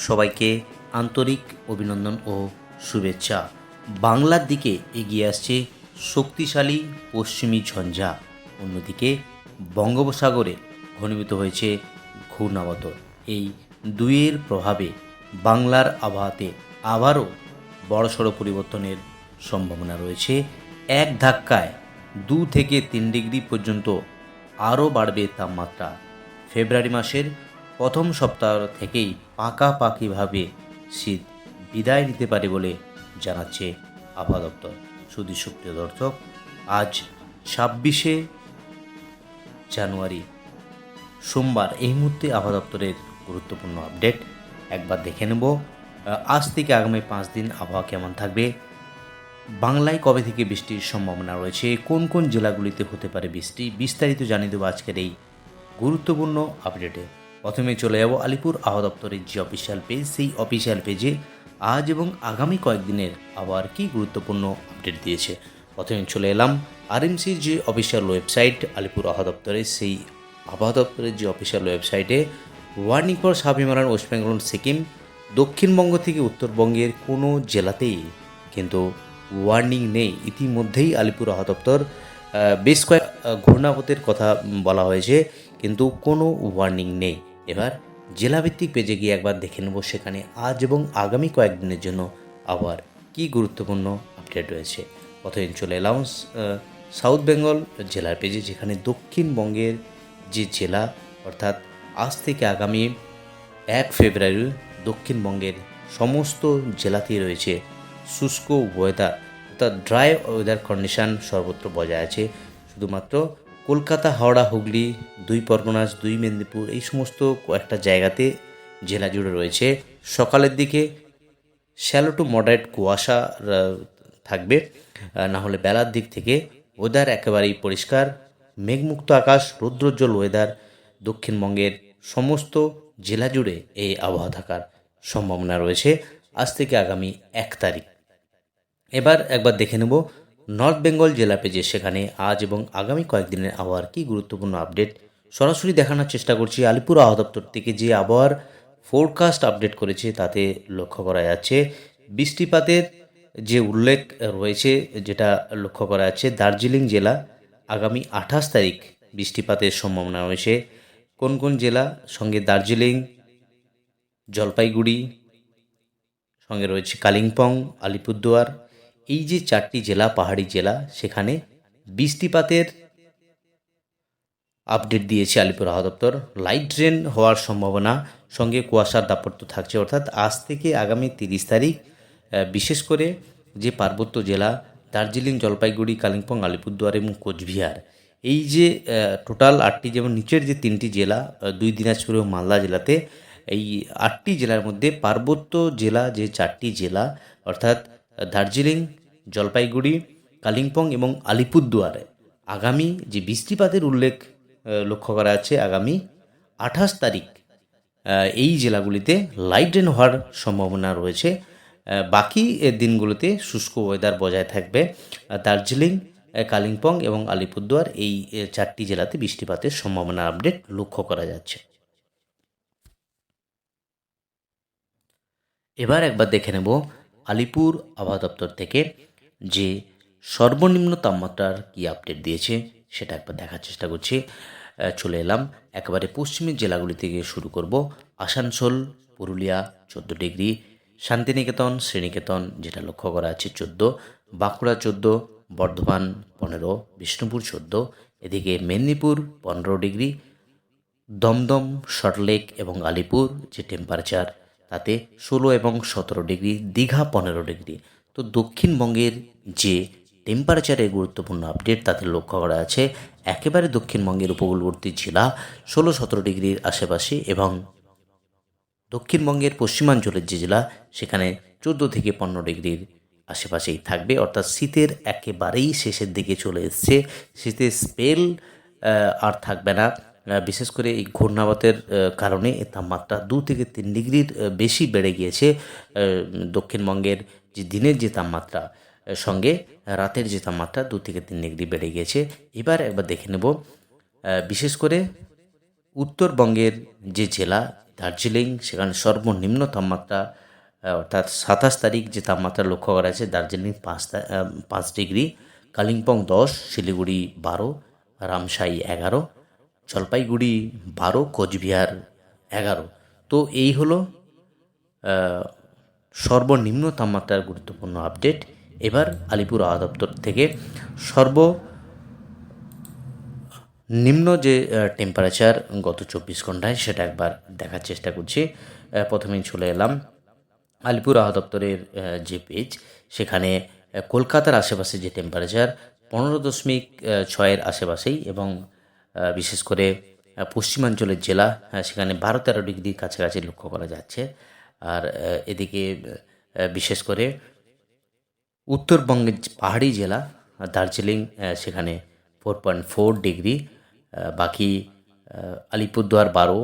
সবাইকে আন্তরিক অভিনন্দন ও শুভেচ্ছা। বাংলার দিকে এগিয়ে আসছে শক্তিশালী পশ্চিমী ঝঞ্ঝা, অন্যদিকে বঙ্গোপসাগরে ঘনীভূত হয়েছে ঘূর্ণাবর্ত। এই দুইয়ের প্রভাবে বাংলার আবহাওয়াতে আবারও বড়সড় পরিবর্তনের সম্ভাবনা রয়েছে। এক ধাক্কায় 2 থেকে 3 ডিগ্রি পর্যন্ত আরও বাড়বে তাপমাত্রা। ফেব্রুয়ারি মাসের প্রথম সপ্তাহ থেকেই পাকাপাকিভাবে শীত বিদায় নিতে পারে বলে জানাচ্ছে আবহাওয়া দপ্তর। শুধু সুপ্রিয় দর্শক, আজ 26শে জানুয়ারি সোমবার, এই মুহূর্তে আবহাওয়া দপ্তরের গুরুত্বপূর্ণ আপডেট একবার দেখে নেব। আজ থেকে আগামী 5 দিন আবহাওয়া কেমন থাকবে, বাংলায় কবে থেকে বৃষ্টির সম্ভাবনা রয়েছে, কোন কোন জেলাগুলিতে হতে পারে বৃষ্টি, বিস্তারিত জানিয়ে দেবো আজকের এই গুরুত্বপূর্ণ আপডেটে। প্রথমে চলে যাব আলিপুর আবহাওয়া দপ্তরের যে অফিসিয়াল পেজ, সেই অফিসিয়াল পেজে আজ এবং আগামী কয়েকদিনের আবহাওয়ার কী গুরুত্বপূর্ণ আপডেট দিয়েছে। প্রথমে চলে এলাম আরএমসির যে অফিসিয়াল ওয়েবসাইট আলিপুর আবহাওয়া দপ্তরের, সেই আবহাওয়া দপ্তরের যে অফিসিয়াল ওয়েবসাইটে warning for sub Himalayan West Bengal Sikkim, Dakshinbanga থেকে উত্তরবঙ্গের কোনো জেলাতেই কিন্তু ওয়ার্নিং নেই। ইতিমধ্যেই আলিপুর আবহাওয়া দপ্তর বেশ কয়েক ঘূর্ণাবর্তের কথা বলা হয়েছে, কিন্তু কোনো ওয়ার্নিং নেই। এবার জেলাভিত্তিক পেজে গিয়ে একবার দেখে নেব সেখানে আজ এবং আগামী কয়েকদিনের জন্য আবার কী গুরুত্বপূর্ণ আপডেট রয়েছে। প্রথমে চলে এলাম সাউথ বেঙ্গল জেলার পেজে, যেখানে দক্ষিণবঙ্গের যে জেলা, অর্থাৎ আজ থেকে আগামী 1 ফেব্রুয়ারি দক্ষিণবঙ্গের সমস্ত জেলাতেই রয়েছে শুষ্ক ওয়েদার, অর্থাৎ ড্রাই ওয়েদার কন্ডিশান সর্বত্র বজায় আছে। শুধুমাত্র কলকাতা, হাওড়া, হুগলি, 2 পরগনাস, 2 মেদিনীপুর, এই সমস্ত কয়েকটা জায়গাতে জেলা জুড়ে রয়েছে সকালের দিকে শ্যালো টু মডারেট কুয়াশা থাকবে, না হলে বেলার দিক থেকে ওয়েদার একেবারেই পরিষ্কার, মেঘমুক্ত আকাশ, রৌদ্রোজ্জ্বল ওয়েদার। দক্ষিণবঙ্গের সমস্ত জেলা জুড়ে এই আবহাওয়া থাকার সম্ভাবনা রয়েছে আজ থেকে আগামী 1 তারিখ। এবার একবার দেখে নেব নর্থ বেঙ্গল জেলা পেজে, সেখানে আজ এবং আগামী কয়েকদিনের আবহাওয়ার কী গুরুত্বপূর্ণ আপডেট সরাসরি দেখানোর চেষ্টা করছি। আলিপুর আবহাওয়া দপ্তর থেকে যে আবহাওয়ার ফোরকাস্ট আপডেট করেছে তাতে লক্ষ্য করা যাচ্ছে বৃষ্টিপাতের যে উল্লেখ রয়েছে, যেটা লক্ষ্য করা যাচ্ছে দার্জিলিং জেলা আগামী 28 তারিখ বৃষ্টিপাতের সম্ভাবনা রয়েছে। কোন কোন জেলা? সঙ্গে দার্জিলিং, জলপাইগুড়ি, সঙ্গে রয়েছে কালিম্পং, আলিপুরদুয়ার, এই যে 4টি জেলা পাহাড়ি জেলা, সেখানে বৃষ্টিপাতের আপডেট দিয়েছে আলিপুর আবহাওয়া দপ্তর। লাইট রেন হওয়ার সম্ভাবনা, সঙ্গে কুয়াশার দাপট্য থাকছে, অর্থাৎ আজ থেকে আগামী 30 তারিখ বিশেষ করে যে পার্বত্য জেলা দার্জিলিং, জলপাইগুড়ি, কালিম্পং, আলিপুরদুয়ার এবং কোচবিহার, এই যে টোটাল 8টি, যেমন নিচের যে 3টি জেলা 2 দিনাজপুর ও মালদা জেলাতে, এই 8টি জেলার মধ্যে পার্বত্য জেলা যে 4টি জেলা, অর্থাৎ দার্জিলিং, জলপাইগুড়ি, কালিম্পং এবং আলিপুরদুয়ারে আগামী যে বৃষ্টিপাতের উল্লেখ লক্ষ্য করা যাচ্ছে আগামী 28 তারিখ এই জেলাগুলিতে লাইট রেন হওয়ার সম্ভাবনা রয়েছে। বাকি দিনগুলোতে শুষ্ক ওয়েদার বজায় থাকবে। দার্জিলিং, কালিম্পং এবং আলিপুরদুয়ার, এই 4টি জেলাতে বৃষ্টিপাতের সম্ভাবনা আপডেট লক্ষ্য করা যাচ্ছে। এবার একবার দেখে নেব আলিপুর আবহাওয়া দপ্তর থেকে যে সর্বনিম্ন তাপমাত্রার কী আপডেট দিয়েছে সেটা একবার দেখার চেষ্টা করছি। চলে এলাম একেবারে পশ্চিমের জেলাগুলি থেকে শুরু করব। আসানসোল, পুরুলিয়া 14 ডিগ্রি, শান্তিনিকেতন, শ্রীনিকেতন যেটা লক্ষ্য করা আছে 14, বাঁকুড়া 14, বর্ধমান 15, বিষ্ণুপুর 14, এদিকে মেদিনীপুর 15 ডিগ্রি, দমদম, সল্টলেক এবং আলিপুর যে টেম্পারেচার তাতে 16 এবং 17 ডিগ্রি, দীঘা 15 ডিগ্রি। তো দক্ষিণবঙ্গের যে টেম্পারেচারের গুরুত্বপূর্ণ আপডেট তাতে লক্ষ্য করা আছে একেবারে দক্ষিণবঙ্গের উপকূলবর্তী জেলা 16-17 ডিগ্রির আশেপাশে, এবং দক্ষিণবঙ্গের পশ্চিমাঞ্চলের যে জেলা সেখানে 14 থেকে 15 ডিগ্রির আশেপাশেই থাকবে, অর্থাৎ শীতের একেবারেই শেষের দিকে চলে এসছে। শীতের স্পেল আর থাকবে না। বিশেষ করে এই ঘূর্ণাবর্তের কারণে এর তাপমাত্রা 2 থেকে 3 ডিগ্রির বেশি বেড়ে গিয়েছে। দক্ষিণবঙ্গের যে দিনের যে তাপমাত্রা সঙ্গে রাতের যে তাপমাত্রা 2 থেকে 3 ডিগ্রি বেড়ে গিয়েছে। এবার একবার দেখে নেব বিশেষ করে উত্তরবঙ্গের যে জেলা দার্জিলিং, সেখানে সর্বনিম্ন তাপমাত্রা অর্থাৎ 27 তারিখ যে তাপমাত্রা লক্ষ্য করা আছে, দার্জিলিং 5 ডিগ্রি, কালিম্পং 10, শিলিগুড়ি 12, রামশাই 11, জলপাইগুড়ি 12, কোচবিহার 11। তো এই হলো সর্বনিম্ন তাপমাত্রার গুরুত্বপূর্ণ আপডেট। এবার আলিপুর আবহাওয়া দপ্তর থেকে সর্বনিম্ন যে টেম্পারেচার গত 24 ঘন্টায় সেটা একবার দেখার চেষ্টা করছি। প্রথমেই চলে এলাম আলিপুর আবহাওয়া দপ্তরের যে পেজ, সেখানে কলকাতার আশেপাশে যে টেম্পারেচার 15.6-এর আশেপাশেই, এবং বিশেষ করে পশ্চিমাঞ্চলের জেলা সেখানে 12-13 ডিগ্রির কাছাকাছি লক্ষ্য করা যাচ্ছে। আর এদিকে বিশেষ করে উত্তরবঙ্গের যে পাহাড়ি জেলা দার্জিলিং, সেখানে 4.4 ডিগ্রি, বাকি আলিপুরদুয়ার 12,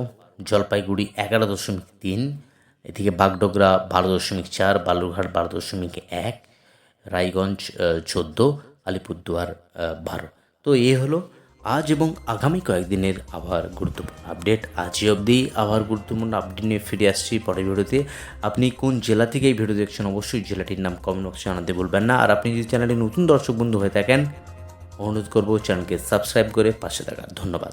জলপাইগুড়ি 11.3, এদিকে বাগডোগরা 12.4, বালুরঘাট 12.1, রায়গঞ্জ 14, আলিপুরদুয়ার 12। তো এই হলো আজ এবং আগামী কয়েকদিনের আবহাওয়ার গুরুত্বপূর্ণ আপডেট। আজই অবধি আবহাওয়ার গুরুত্বপূর্ণ আপডেট নিয়ে ফিরে আসছি পরের ভিডিওতে। আপনি কোন জেলা থেকে এই ভিডিও দেখছেন অবশ্যই জেলাটির নাম কমেন্ট বক্সে জানাতে বলবেন না। আর আপনি যদি চ্যানেলে নতুন দর্শক বন্ধু হয়ে থাকেন, অনুরোধ করব চ্যানেলকে সাবস্ক্রাইব করে পাশে থাকার। ধন্যবাদ।